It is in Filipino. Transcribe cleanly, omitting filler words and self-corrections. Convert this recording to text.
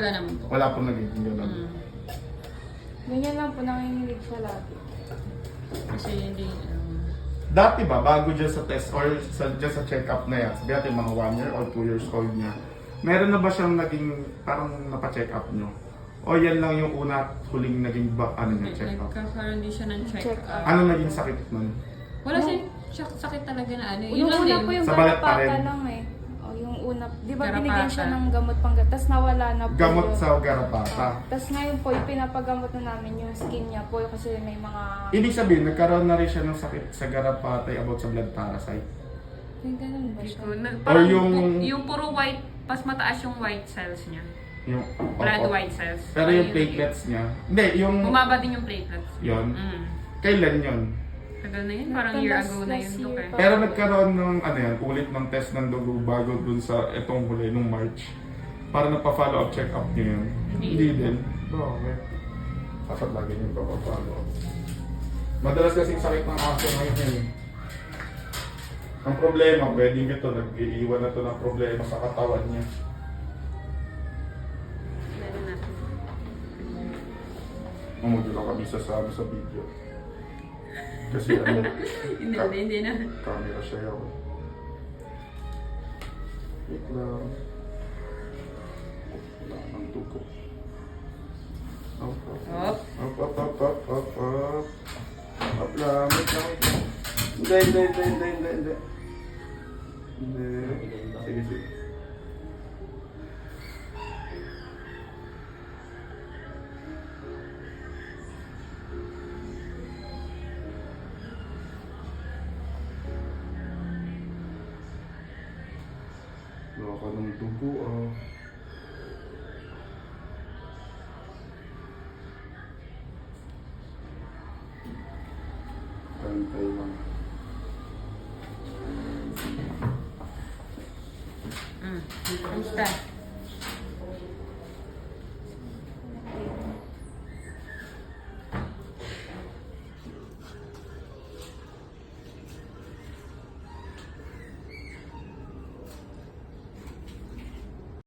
Wala naman po. Wala pong nagiging gano'n. Ganyan lang po, nanginginig siya lagi. Kasi hindi, Dati ba, bago dyan sa test or dyan sa check-up na yan, sabi natin mga 1 year or 2 years old niya, meron na ba siyang naging parang napacheck up nyo? O yan lang yung una at huling naging check-up? nagkakaroon din siya ng check-up. Ano naging sakit nun? Wala siya sakit talaga na ano. Yun Yung lang una din. po yung Sa balat pa rin. garapata lang eh. O, yung una, di ba Garapata. binigyan siya ng gamot tapos nawala na po Gamot yun. sa garapata. Tapos ngayon po, yung pinapagamot na namin yung skin niya po kasi may mga... Ibig sabihin, nagkaroon na rin siya ng sakit sa garapata about sa blood parasite. May ganun ba Hindi siya? ko na, Or parang yung- puro white, pas mataas yung white cells niya. Yung, Blood opo. white cells. Pero yung platelets niya, hindi, yung, Bumaba din yung platelets. yun, kailan yun? Tagal na yun, parang year ago na yun. Last Dok, year eh. pa. Pero nagkaroon ng ulit ng test ng dugo bago dun sa itong huli nung March. Para nagpa-follow up check up niyo yun. Hindi din. Okay. Dapat lagi niyo pa-follow up. Madalas kasing sakit ng aso ngayon yun. Ang problema, pwedeng ito, nag-iiwan na ito ng problema sa katawan niya. Meron natin. Mamudulo kami sa video. Kasi Hindi na. camera siya yun. Wait lang. Wala nang dugo. Up, up, Up. up, up, up, up, up, up. Up lang, wait lang. Hindi. Sige. Wala ka ng dugo ah. Pantay lang. Kamusta?